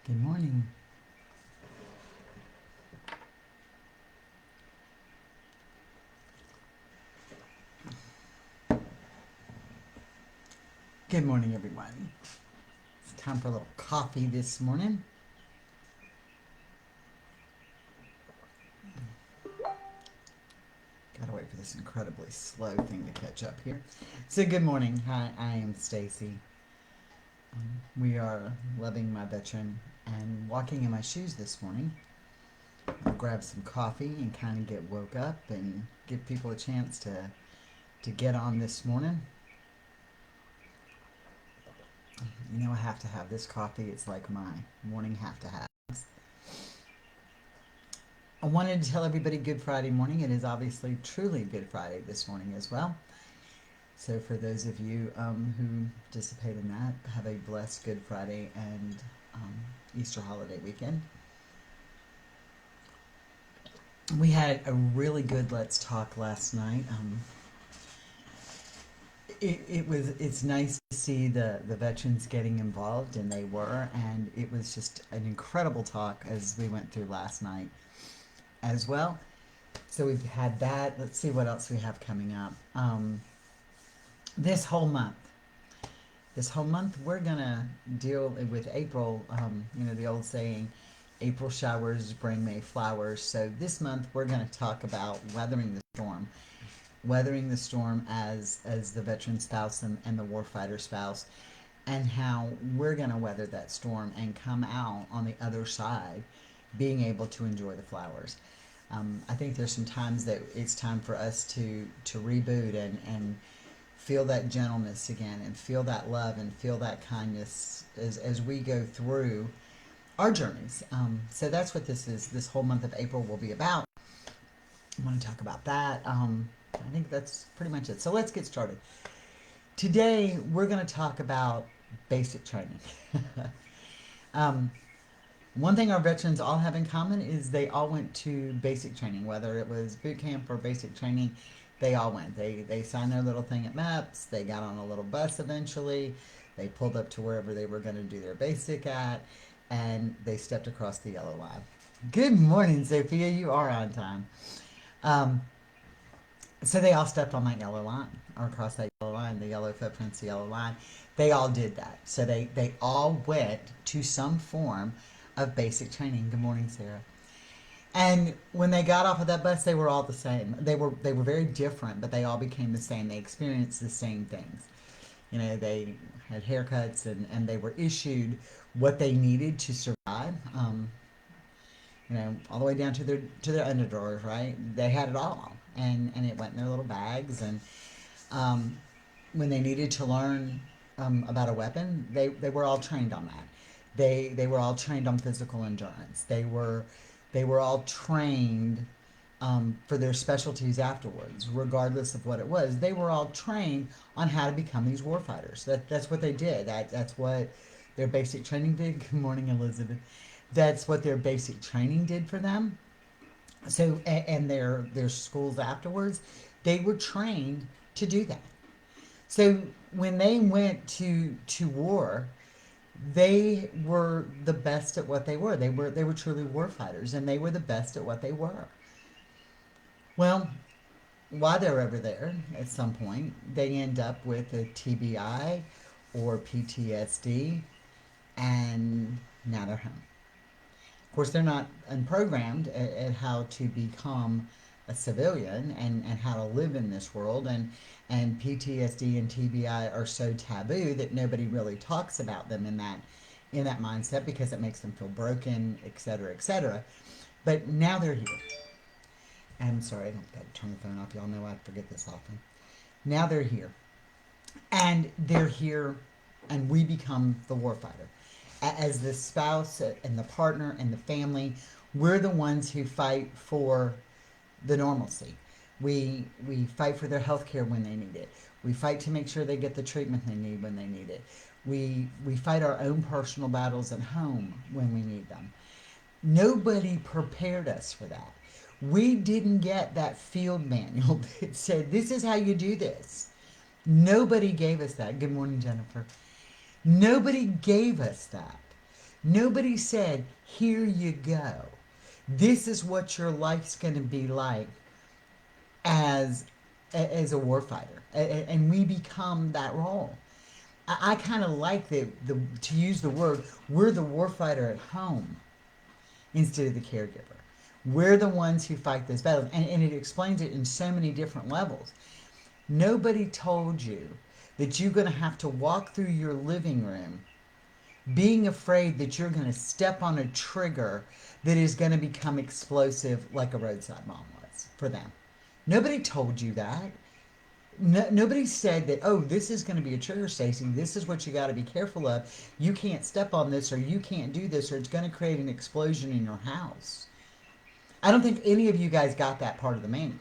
Good morning. Good morning, everyone. It's time for a little coffee this morning. Gotta wait for this incredibly slow thing to catch up here. So, good morning. Hi, I am Stacy. We are loving my veteran and walking in my shoes this morning. I'll grab some coffee and kind of get woke up and give people a chance to get on this morning. You know, I have to have this coffee. It's like my morning have to have. I wanted to tell everybody Good Friday morning. It is obviously truly Good Friday this morning as well. So, for those of you who participate in that, have a blessed Good Friday and Easter holiday weekend. We had a really good Let's Talk last night. It's nice to see the veterans getting involved, and they were, and it was just an incredible talk as we went through last night as well. So we've had that. Let's see what else we have coming up. This whole month, we're gonna deal with April. The old saying, April showers bring May flowers. So this month we're gonna talk about weathering the storm. Weathering the storm as the veteran spouse and the warfighter spouse, and how we're gonna weather that storm and come out on the other side being able to enjoy the flowers. I think there's some times that it's time for us to reboot and feel that gentleness again and feel that love and feel that kindness as we go through our journeys. So that's what this is. This whole month of April will be about. I want to talk about that. I think that's pretty much it. So let's get started. Today we're going to talk about basic training. um, One thing our veterans all have in common is they all went to basic training, whether it was boot camp or basic training. They all went. They signed their little thing at MEPS. They got on a little bus eventually. They pulled up to wherever they were going to do their basic at, and they stepped across the yellow line. Good morning, Sophia. You are on time. Um, so they all stepped on that yellow line or across that yellow line, the yellow footprints, the yellow line. They all did that. So they all went to some form of basic training. Good morning, Sarah. And when they got off of that bus, they were all the same. They were very different, but they all became the same. They experienced the same things. They had haircuts and they were issued what they needed to survive. All the way down to their underdrawers, right? They had it all, and it went in their little bags. And when they needed to learn about a weapon, they were all trained on that. They were all trained on physical endurance. They were all trained for their specialties afterwards, regardless of what it was. They were all trained on how to become these warfighters. That's what they did. That's what their basic training did. Good morning, Elizabeth. That's what their basic training did for them. So, and their schools afterwards, they were trained to do that. So when they went to war, they were the best at what they were. They were truly war fighters, and they were the best at what they were. Well, while they're over there, at some point, they end up with a TBI or PTSD, and now they're home. Of course, they're not unprogrammed at how to become a civilian and how to live in this world. And PTSD and TBI are so taboo that nobody really talks about them in that mindset because it makes them feel broken, etc., etc. But now they're here. I'm sorry, I don't got to turn the phone off. Y'all know I forget this often. Now they're here. And they're here, and we become the warfighter. As the spouse and the partner and the family, we're the ones who fight for the normalcy. We fight for their health care when they need it. We fight to make sure they get the treatment they need when they need it. We fight our own personal battles at home when we need them. Nobody prepared us for that. We didn't get that field manual that said, this is how you do this. Nobody gave us that. Good morning, Jennifer. Nobody gave us that. Nobody said, here you go. This is what your life's going to be like as as a warfighter, and we become that role. I kind of like the to use the word, we're the warfighter at home instead of the caregiver. We're the ones who fight those battles, and it explains it in so many different levels. Nobody told you that you're going to have to walk through your living room being afraid that you're going to step on a trigger that is going to become explosive like a roadside bomb was for them. Nobody told you that. No, nobody said that, oh, this is going to be a trigger, Stacy. This is what you got to be careful of. You can't step on this, or you can't do this, or it's going to create an explosion in your house. I don't think any of you guys got that part of the manual.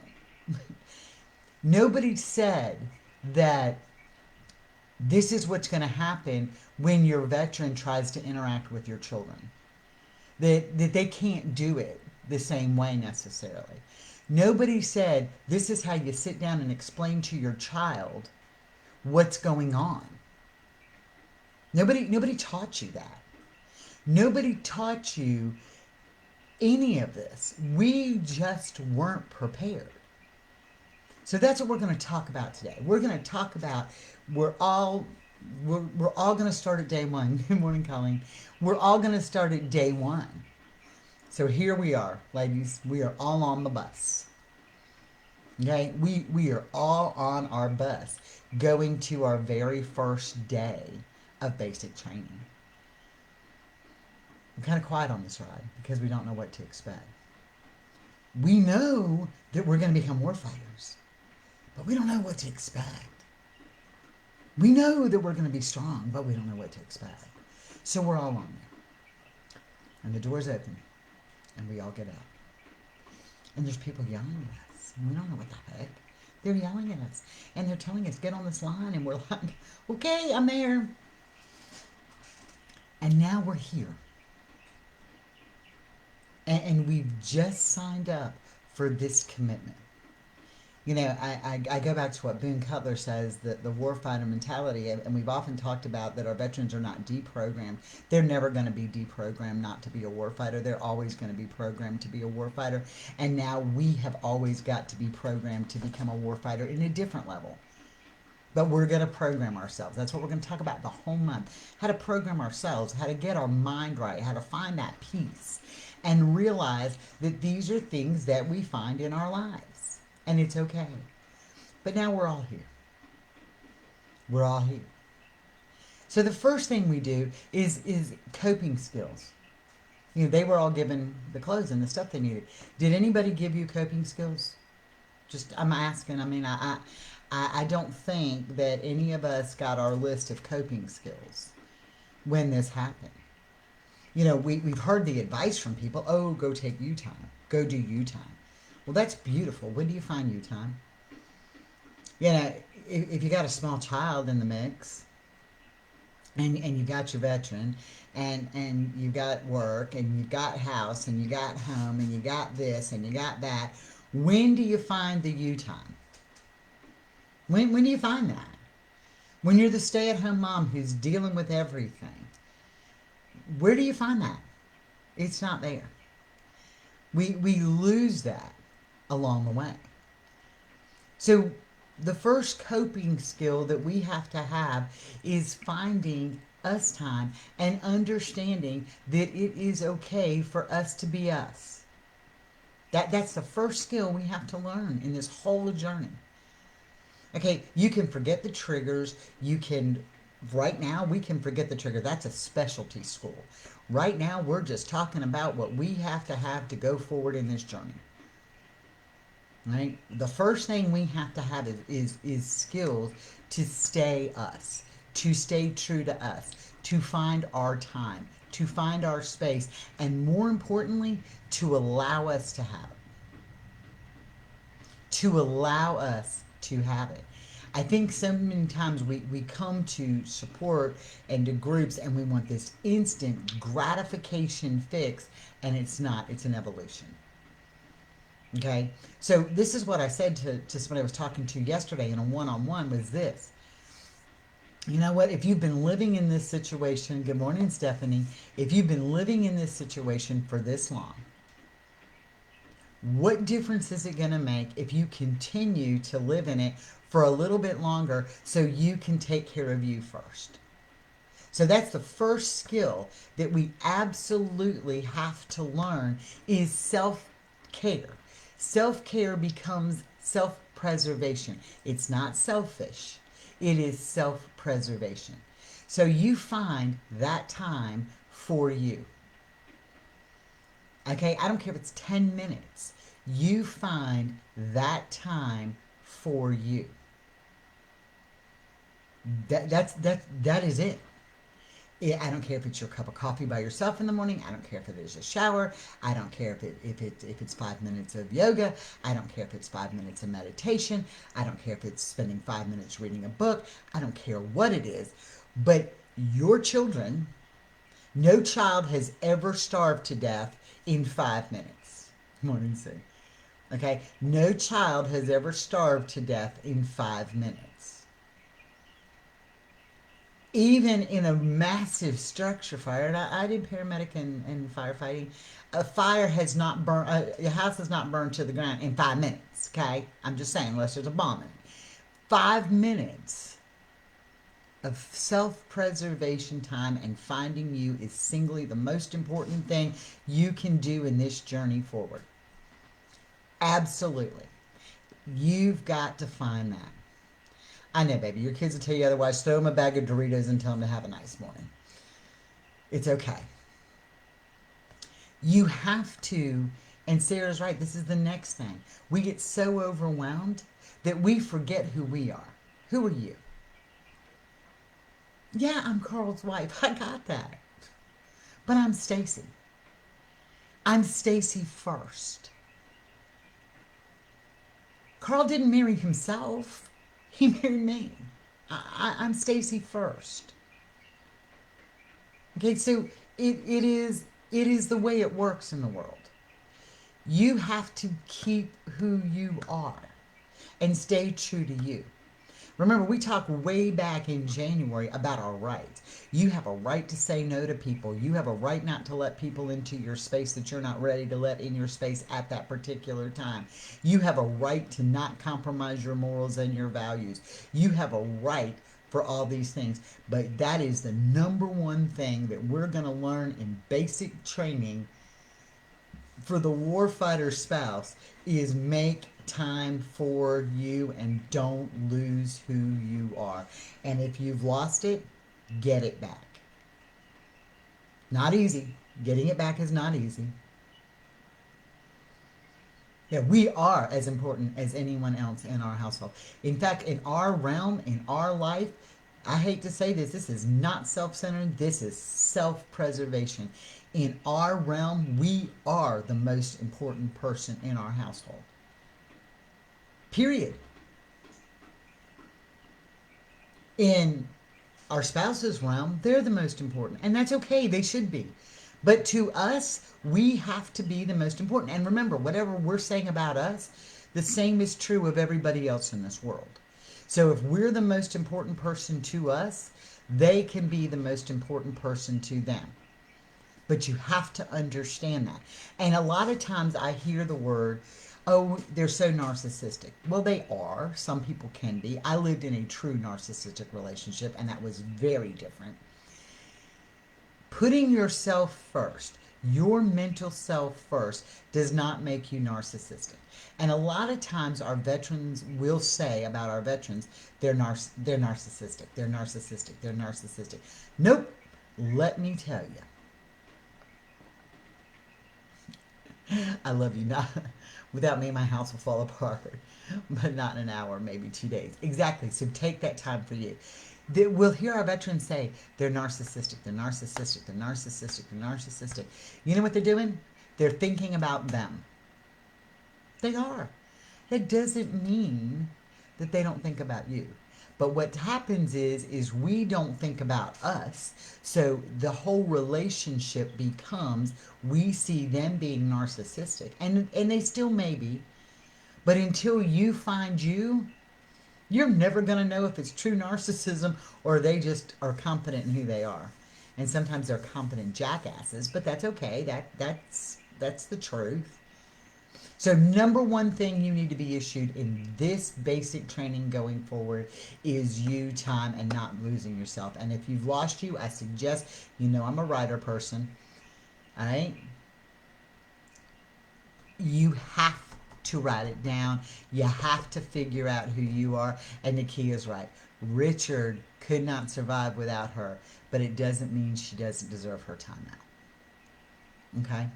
Nobody said that this is what's going to happen when your veteran tries to interact with your children. That they can't do it the same way necessarily. Nobody said this is how you sit down and explain to your child what's going on. Nobody taught you that. Nobody taught you any of this. We just weren't prepared. So that's what we're going to talk about today. We're going to talk about we're all going to start at day one. Good morning, Colleen. We're all going to start at day one. So here we are, ladies. We are all on the bus. Okay? We are all on our bus going to our very first day of basic training. I'm kind of quiet on this ride because we don't know what to expect. We know that we're going to become warfighters, but we don't know what to expect. We know that we're going to be strong, but we don't know what to expect. So we're all on there. And the door's open. And we all get out. And there's people yelling at us. And we don't know what the heck. They're yelling at us. And they're telling us, get on this line. And we're like, okay, I'm there. And now we're here. And we've just signed up for this commitment. You know, I go back to what Boone Cutler says, that the warfighter mentality, and we've often talked about that our veterans are not deprogrammed. They're never going to be deprogrammed not to be a warfighter. They're always going to be programmed to be a warfighter. And now we have always got to be programmed to become a warfighter in a different level. But we're going to program ourselves. That's what we're going to talk about the whole month. How to program ourselves, how to get our mind right, how to find that peace, and realize that these are things that we find in our lives. And it's okay. But now we're all here. We're all here. So the first thing we do is coping skills. You know, they were all given the clothes and the stuff they needed. Did anybody give you coping skills? Just, I'm asking. I mean, I don't think that any of us got our list of coping skills when this happened. You know, we've heard the advice from people, oh, go take U time. Go do U time. Well, that's beautiful. When do you find you time? You know, if you got a small child in the mix, and you got your veteran, and you got work, and you got house, and you got home, and you got this, and you got that, when do you find the you time? When do you find that? When you're the stay-at-home mom who's dealing with everything. Where do you find that? It's not there. We lose that along the way. So the first coping skill that we have to have is finding us time and understanding that it is okay for us to be us. That's the first skill we have to learn in this whole journey. Okay, you can forget the triggers. Right now, we can forget the trigger. That's a specialty school. Right now, we're just talking about what we have to go forward in this journey. Right? The first thing we have to have is skills to stay us, to stay true to us, to find our time, to find our space, and more importantly, to allow us to have it. To allow us to have it. I think so many times we come to support and to groups and we want this instant gratification fix, and it's not. It's an evolution. Okay? So this is what I said to somebody I was talking to yesterday in a one-on-one was this. You know what? If you've been living in this situation, good morning, Stephanie. If you've been living in this situation for this long, what difference is it going to make if you continue to live in it for a little bit longer so you can take care of you first? So that's the first skill that we absolutely have to learn is self-care. Self-care becomes self-preservation. It's not selfish. It is self-preservation. So you find that time for you. Okay, I don't care if it's 10 minutes. You find that time for you. That is it. I don't care if it's your cup of coffee by yourself in the morning. I don't care if it is a shower. I don't care if it's 5 minutes of yoga. I don't care if it's 5 minutes of meditation. I don't care if it's spending 5 minutes reading a book. I don't care what it is. But your children, no child has ever starved to death in 5 minutes. Morning, Sue. Okay, no child has ever starved to death in 5 minutes. Even in a massive structure fire, and I did paramedic and firefighting, a fire has not burned, a house has not burned to the ground in 5 minutes, okay? I'm just saying, unless there's a bomb in it. 5 minutes of self-preservation time and finding you is singly the most important thing you can do in this journey forward. Absolutely. You've got to find that. I know, baby. Your kids will tell you otherwise. Throw them a bag of Doritos and tell them to have a nice morning. It's okay. You have to, and Sarah's right, this is the next thing. We get so overwhelmed that we forget who we are. Who are you? Yeah, I'm Carl's wife. I got that. But I'm Stacy. I'm Stacy first. Carl didn't marry himself. He married me. I'm Stacy first. Okay, so it is the way it works in the world. You have to keep who you are and stay true to you. Remember, we talked way back in January about our rights. You have a right to say no to people. You have a right not to let people into your space that you're not ready to let in your space at that particular time. You have a right to not compromise your morals and your values. You have a right for all these things. But that is the number one thing that we're going to learn in basic training for the warfighter spouse is make time for you and don't lose who you are. And if you've lost it, get it back. Not easy. Getting it back is not easy. Yeah, we are as important as anyone else in our household. In fact, in our realm, in our life, I hate to say this is not self-centered, this is self-preservation. In our realm, we are the most important person in our household. Period. In our spouse's realm, they're the most important. And that's okay, they should be. But to us, we have to be the most important. And remember, whatever we're saying about us, the same is true of everybody else in this world. So if we're the most important person to us, they can be the most important person to them. But you have to understand that. And a lot of times I hear the word, oh, they're so narcissistic. Well, they are. Some people can be. I lived in a true narcissistic relationship, and that was very different. Putting yourself first, your mental self first, does not make you narcissistic. And a lot of times our veterans will say about our veterans, they're narcissistic, they're narcissistic, they're narcissistic. Nope. Let me tell you. I love you. Not without me, my house will fall apart, but not in an hour, maybe 2 days. Exactly. So take that time for you. We'll hear our veterans say they're narcissistic, they're narcissistic, they're narcissistic, they're narcissistic. You know what they're doing? They're thinking about them. They are. That doesn't mean that they don't think about you. But what happens is we don't think about us. So the whole relationship becomes, we see them being narcissistic. And they still may be. But until you find you, You're never going to know if it's true narcissism or they just are confident in who they are. And sometimes they're confident jackasses, but that's okay. That's the truth. So, number one thing you need to be issued in this basic training going forward is you time and not losing yourself. And if you've lost you, I suggest, I'm a writer person. All right? You have to write it down. You have to figure out who you are. And Nakia is right. Richard could not survive without her, but it doesn't mean she doesn't deserve her time now. Okay?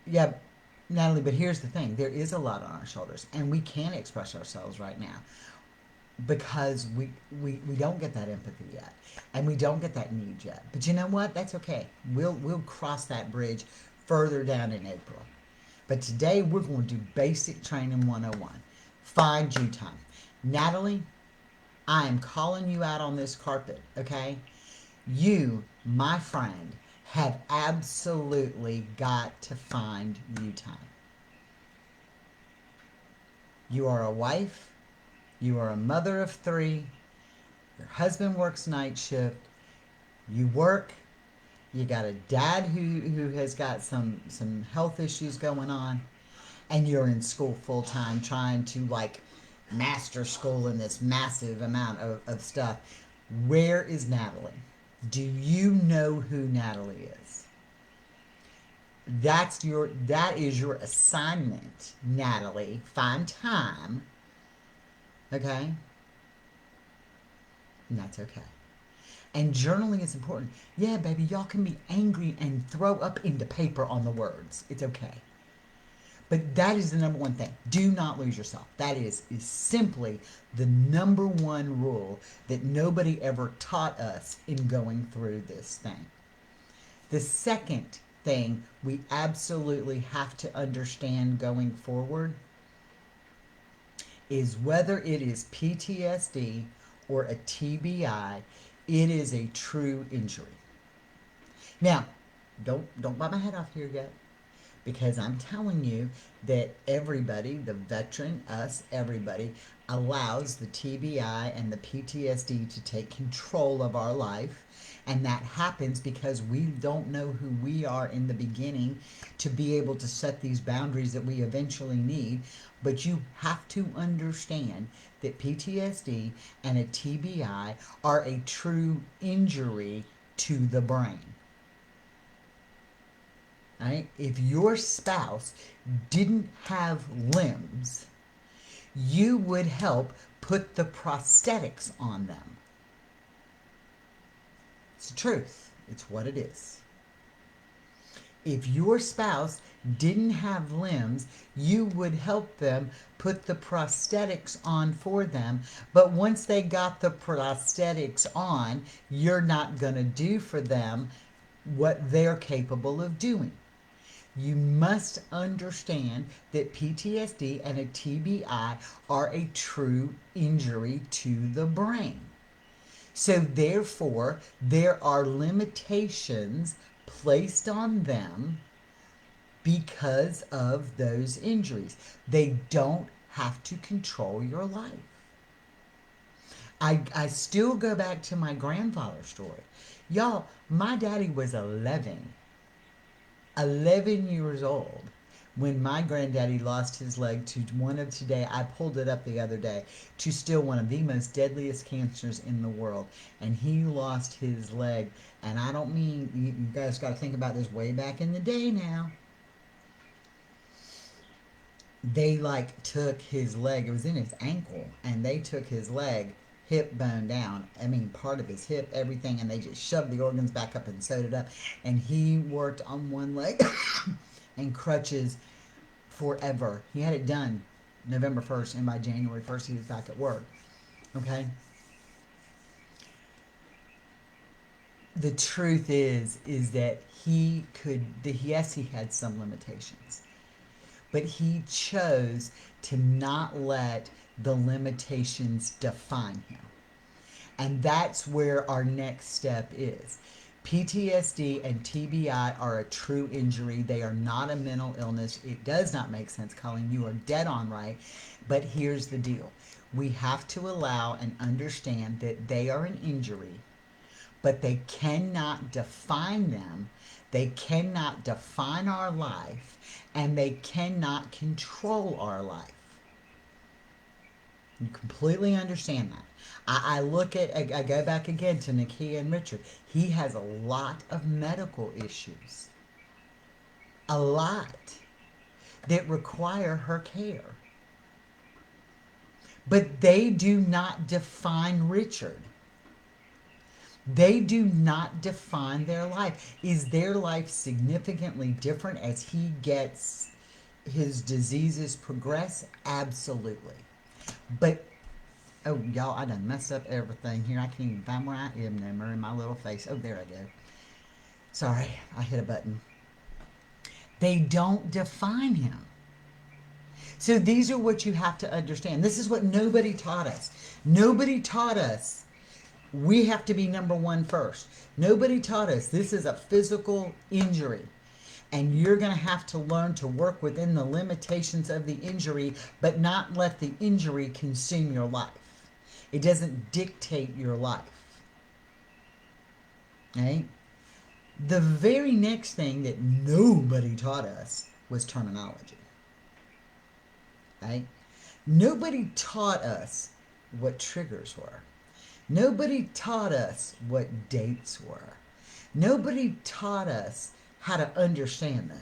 Yeah, Natalie, but here's the thing. There is a lot on our shoulders, and we can't express ourselves right now because we don't get that empathy yet, and we don't get that need yet. But you know what? That's okay. We'll cross that bridge further down in April. But today we're going to do Basic Training 101. Find you time. Natalie, I am calling you out on this carpet, okay? You, my friend, have absolutely got to find you time. You are a wife. You are a mother of 3. Your husband works night shift. You work. You got a dad who has got some health issues going on. And you're in school full time trying to master school in this massive amount of stuff. Where is Natalie? Do you know who Natalie is? That is your assignment, Natalie. Find time. Okay? And that's okay. And journaling is important. Yeah, baby, y'all can be angry and throw up into paper on the words. It's okay. But that is the number one thing. Do not lose yourself. That is simply the number one rule that nobody ever taught us in going through this thing. The second thing we absolutely have to understand going forward is whether it is PTSD or a TBI, it is a true injury. Now, don't bite my head off here yet. Because I'm telling you that everybody, the veteran, us, everybody, allows the TBI and the PTSD to take control of our life. And that happens because we don't know who we are in the beginning to be able to set these boundaries that we eventually need. But you have to understand that PTSD and a TBI are a true injury to the brain. Right? If your spouse didn't have limbs, you would help put the prosthetics on them. It's the truth. It's what it is. If your spouse didn't have limbs, you would help them put the prosthetics on for them. But once they got the prosthetics on, you're not going to do for them what they're capable of doing. You must understand that PTSD and a TBI are a true injury to the brain. So therefore, there are limitations placed on them because of those injuries. They don't have to control your life. I still go back to my grandfather's story. Y'all, my daddy was 11 years old when my granddaddy lost his leg to one of today, I pulled it up the other day, to still one of the most deadliest cancers in the world. And he lost his leg. And I don't mean, you guys got to think about this way back in the day now. They took his leg, it was in his ankle, and they took his leg, hip bone down, part of his hip, everything, and they just shoved the organs back up and sewed it up. And he worked on one leg and crutches forever. He had it done November 1st, and by January 1st he was back at work. Okay? The truth is that he had some limitations, but he chose to not let the limitations define him. And that's where our next step is. PTSD and TBI are a true injury. They are not a mental illness. It does not make sense, Colleen. You are dead on right. But here's the deal. We have to allow and understand that they are an injury, but they cannot define them. They cannot define our life, and they cannot control our life. You completely understand that. I go back again to Nakia and Richard. He has a lot of medical issues, a lot that require her care. But they do not define Richard. They do not define their life. Is their life significantly different as he gets his diseases progress? Absolutely. But oh, y'all, I done messed up everything here. I can't even find where I am no more in my little face. Oh, there I go. Sorry, I hit a button. They don't define him. So these are what you have to understand. This is what nobody taught us. Nobody taught us we have to be number one first. Nobody taught us this is a physical injury. And you're going to have to learn to work within the limitations of the injury, but not let the injury consume your life. It doesn't dictate your life. Right? The very next thing that nobody taught us was terminology. Right? Nobody taught us what triggers were. Nobody taught us what dates were. Nobody taught us how to understand those.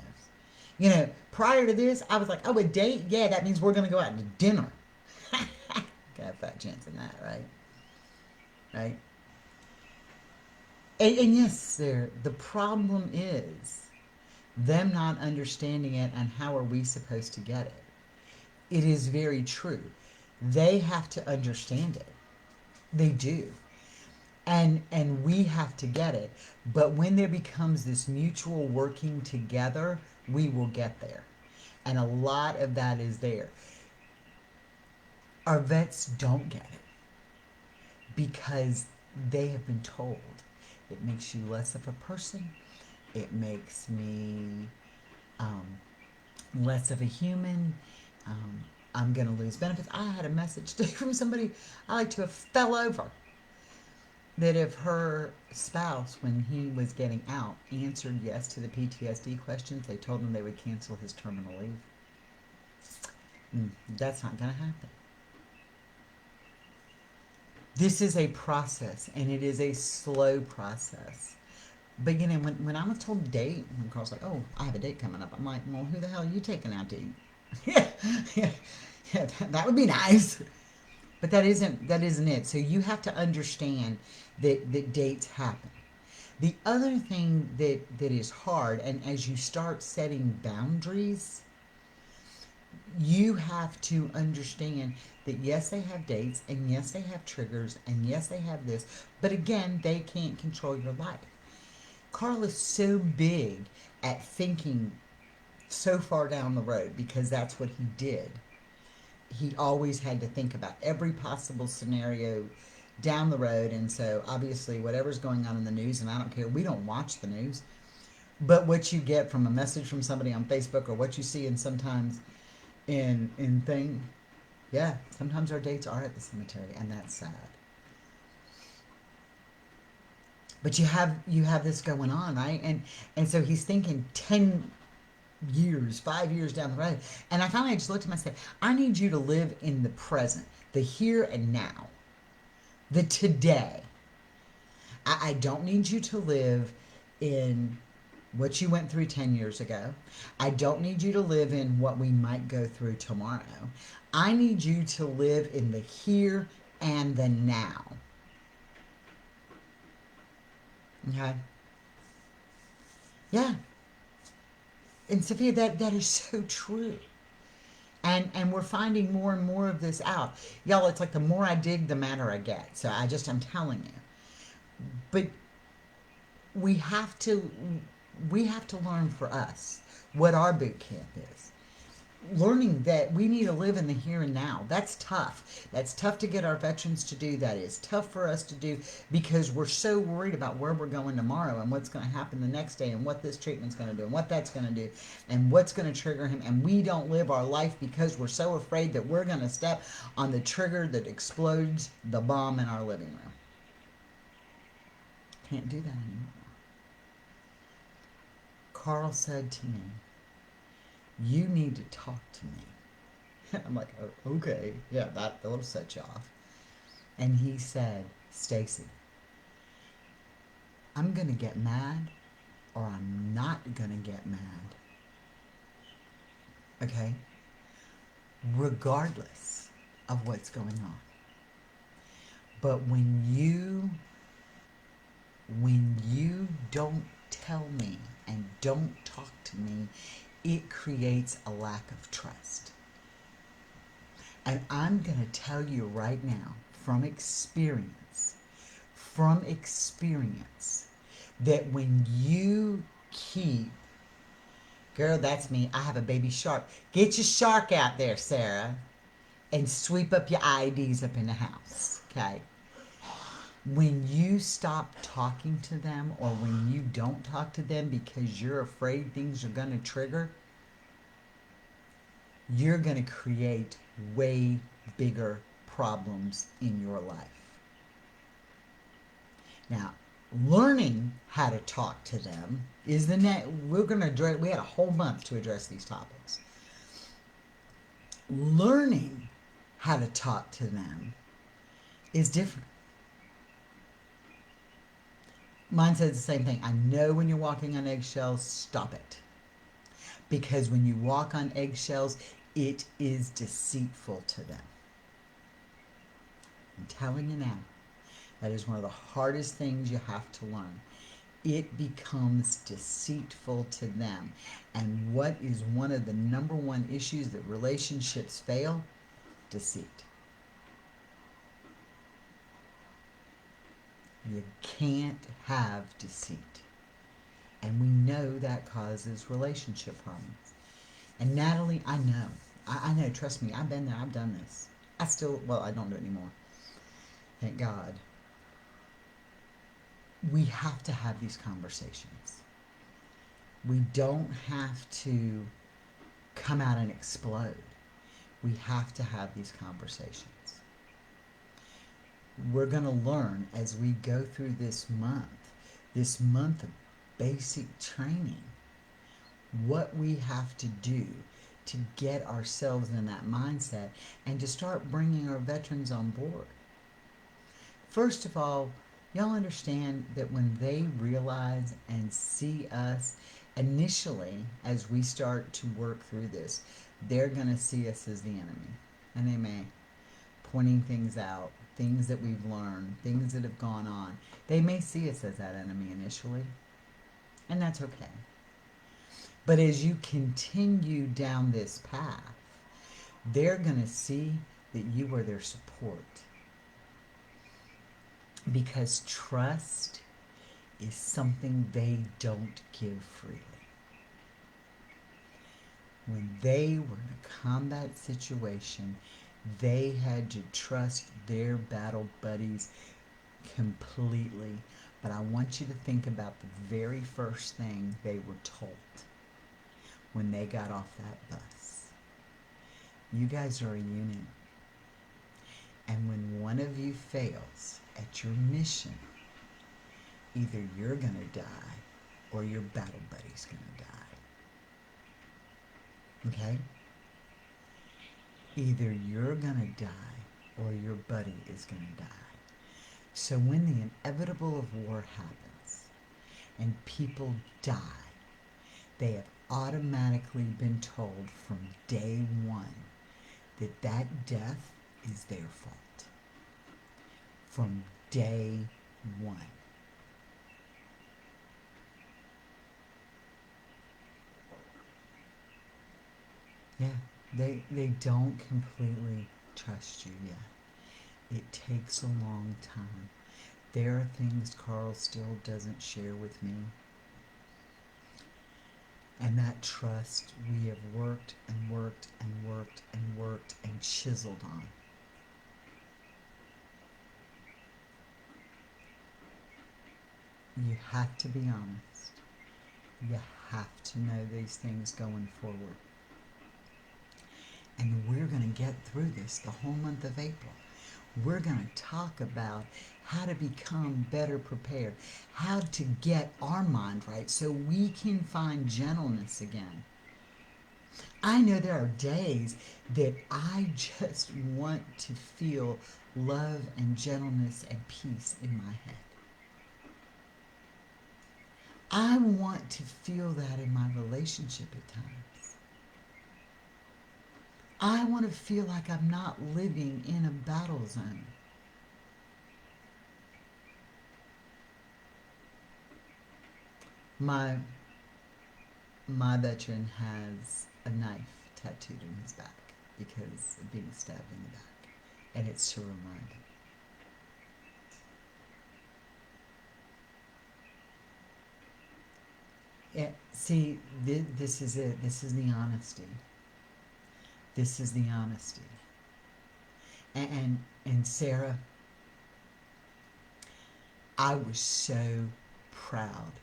You know, prior to this, I was like, oh, a date? Yeah, that means we're going to go out to dinner. Got a fat chance in that, right? Right? And yes, the problem is them not understanding it and how are we supposed to get it. It is very true. They have to understand it. They do. And we have to get it. But when there becomes this mutual working together, we will get there. And a lot of that is there. Our vets don't get it because they have been told it makes you less of a person. It makes me less of a human. I'm going to lose benefits. I had a message today from somebody I like to have fell over. That if her spouse, when he was getting out, answered yes to the PTSD questions, they told him they would cancel his terminal leave. That's not going to happen. This is a process, and it is a slow process. But, you know, when I was told to date, when Carl's like, oh, I have a date coming up, I'm like, well, who the hell are you taking out to eat? yeah, that would be nice. But that isn't it. So you have to understand that dates happen. The other thing that is hard, and as you start setting boundaries, you have to understand that yes, they have dates, and yes, they have triggers, and yes, they have this, but again, they can't control your life. Carl is so big at thinking so far down the road because that's what he did. He always had to think about every possible scenario down the road, and so obviously whatever's going on in the news, and I don't care, we don't watch the news, but what you get from a message from somebody on Facebook or what you see in sometimes in thing, yeah, sometimes our dates are at the cemetery, and that's sad. But you have this going on, right? And so he's thinking 10 years, 5 years down the road. And I finally just looked at him and said, I need you to live in the present, the here and now, the today. I don't need you to live in what you went through 10 years ago. I don't need you to live in what we might go through tomorrow. I need you to live in the here and the now. Okay? Yeah. And Sophia, that is so true. And we're finding more and more of this out. Y'all, it's like the more I dig, the madder I get. So I'm telling you. But we have to learn for us what our boot camp is. learning that we need to live in the here and now. That's tough. That's tough to get our veterans to do. That is tough for us to do because we're so worried about where we're going tomorrow and what's going to happen the next day and what this treatment's going to do and what that's going to do and what's going to trigger him. And we don't live our life because we're so afraid that we're going to step on the trigger that explodes the bomb in our living room. Can't do that anymore. Carl said to me, "You need to talk to me." I'm like, "Oh, okay, yeah, that'll set you off." And he said, "Stacy, I'm gonna get mad, or I'm not gonna get mad. Okay, regardless of what's going on. But when you don't tell me and don't talk to me, it creates a lack of trust. And I'm going to tell you right now from experience, that when you keep, girl, that's me, I have a baby shark. Get your shark out there, Sarah, and sweep up your IEDs up in the house, okay? When you stop talking to them or when you don't talk to them because you're afraid things are going to trigger, you're going to create way bigger problems in your life. Now, learning how to talk to them is the next. We're going to address. We had a whole month to address these topics. Learning how to talk to them is different. Mine says the same thing. I know when you're walking on eggshells, stop it. Because when you walk on eggshells, it is deceitful to them. I'm telling you now, that is one of the hardest things you have to learn. It becomes deceitful to them. And what is one of the number one issues that relationships fail? Deceit. You can't have deceit. And we know that causes relationship problems. And Natalie, I know. I know, trust me, I've been there, I've done this. I don't do it anymore. Thank God. We have to have these conversations. We don't have to come out and explode. We have to have these conversations. We're going to learn as we go through this month of basic training, what we have to do to get ourselves in that mindset and to start bringing our veterans on board. First of all, y'all understand that when they realize and see us initially as we start to work through this, they're going to see us as the enemy. And they may, pointing things out, things that we've learned, things that have gone on. They may see us as that enemy initially, and that's okay. But as you continue down this path, they're going to see that you are their support. Because trust is something they don't give freely. When they were in a combat situation, they had to trust their battle buddies completely. But I want you to think about the very first thing they were told when they got off that bus. You guys are a unit. And when one of you fails at your mission, either you're going to die or your battle buddy's going to die. Okay? Either you're going to die or your buddy is going to die. So when the inevitable of war happens and people die, they have automatically been told from day one that that death is their fault. From day one. Yeah, they don't completely trust you yet. It takes a long time. There are things Carl still doesn't share with me. And that trust we have worked and worked and worked and worked and chiseled on. You have to be honest. You have to know these things going forward. And we're going to get through this the whole month of April. We're going to talk about how to become better prepared, how to get our mind right so we can find gentleness again. I know there are days that I just want to feel love and gentleness and peace in my head. I want to feel that in my relationship at times. I want to feel like I'm not living in a battle zone. My my veteran has a knife tattooed in his back because of being stabbed in the back, and it's to remind him. Yeah, see, this is it. This is the honesty. This is the honesty. And Sarah, I was so proud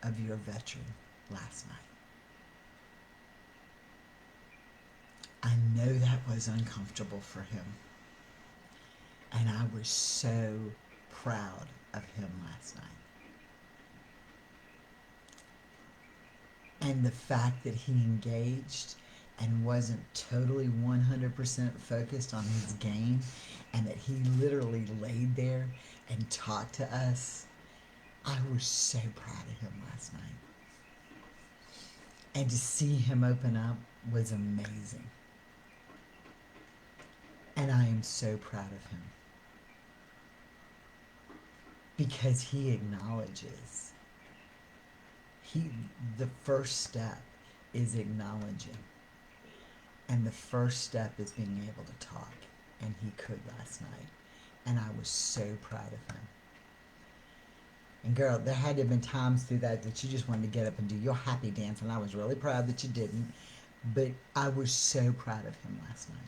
of your veteran last night. I know that was uncomfortable for him. And I was so proud of him last night. And the fact that he engaged and wasn't totally 100% focused on his game, and that he literally laid there and talked to us, I was so proud of him last night. And to see him open up was amazing. And I am so proud of him. Because he acknowledges. The first step is acknowledging. And the first step is being able to talk. And he could last night. And I was so proud of him. And girl, there had to have been times through that you just wanted to get up and do your happy dance. And I was really proud that you didn't. But I was so proud of him last night.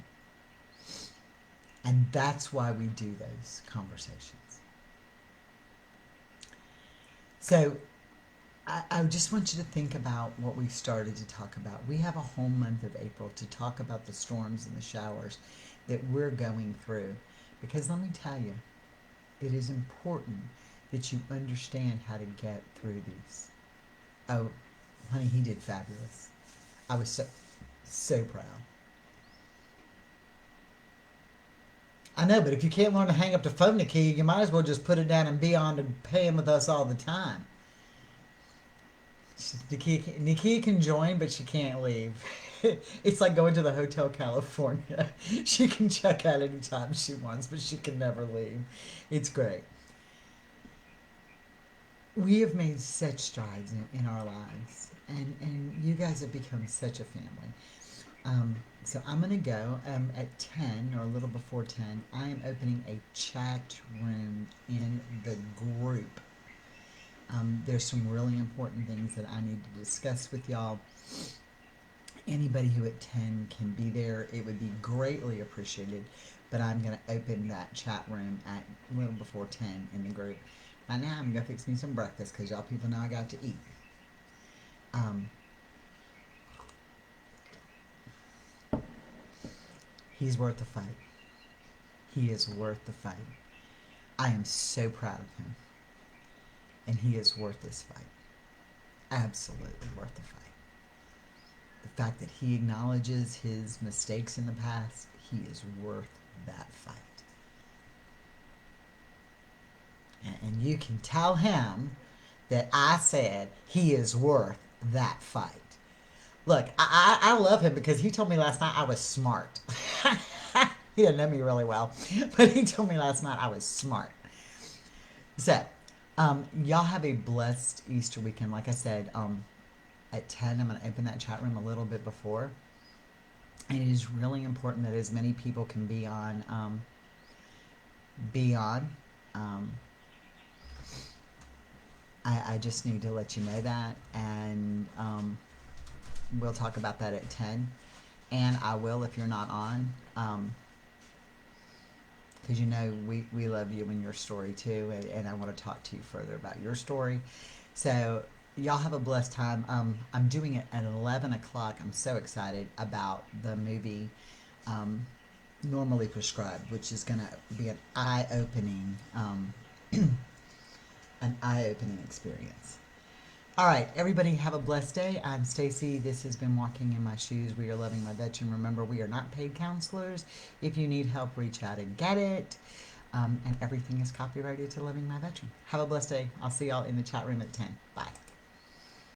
And that's why we do those conversations. So I just want you to think about what we started to talk about. We have a whole month of April to talk about the storms and the showers that we're going through. Because let me tell you, it is important that you understand how to get through these. Oh, honey, he did fabulous. I was so proud. I know, but if you can't learn to hang up the phone, Nakia, you might as well just put it down and be on and pay him with us all the time. Nakia can join, but she can't leave. It's like going to the Hotel California. She can check out anytime she wants, but she can never leave. It's great. We have made such strides in our lives, and you guys have become such a family. So I'm going to go at 10 or a little before 10. I am opening a chat room in the group. There's some really important things that I need to discuss with y'all. Anybody who at 10 can be there, it would be greatly appreciated. But I'm going to open that chat room at a little before 10 in the group. Right now, I'm going to fix me some breakfast because y'all people know I got to eat. He's worth the fight. He is worth the fight. I am so proud of him. And he is worth this fight. Absolutely worth the fight. The fact that he acknowledges his mistakes in the past, he is worth that fight. And you can tell him that I said he is worth that fight. Look, I love him because he told me last night I was smart. He didn't know me really well, but he told me last night I was smart. So, y'all have a blessed Easter weekend. Like I said, at 10, I'm going to open that chat room a little bit before. And it is really important that as many people can be on. I just need to let you know that. And we'll talk about that at 10. And I will if you're not on. Because you know we love you and your story too, and I want to talk to you further about your story. So y'all have a blessed time. I'm doing it at 11 o'clock. I'm so excited about the movie Normally Prescribed, which is going to be an eye-opening experience. All right, everybody have a blessed day. I'm Stacy. This has been Walking in My Shoes. We are Loving My Veteran. Remember, we are not paid counselors. If you need help, reach out and get it. And everything is copyrighted to Loving My Veteran. Have a blessed day. I'll see y'all in the chat room at 10. Bye.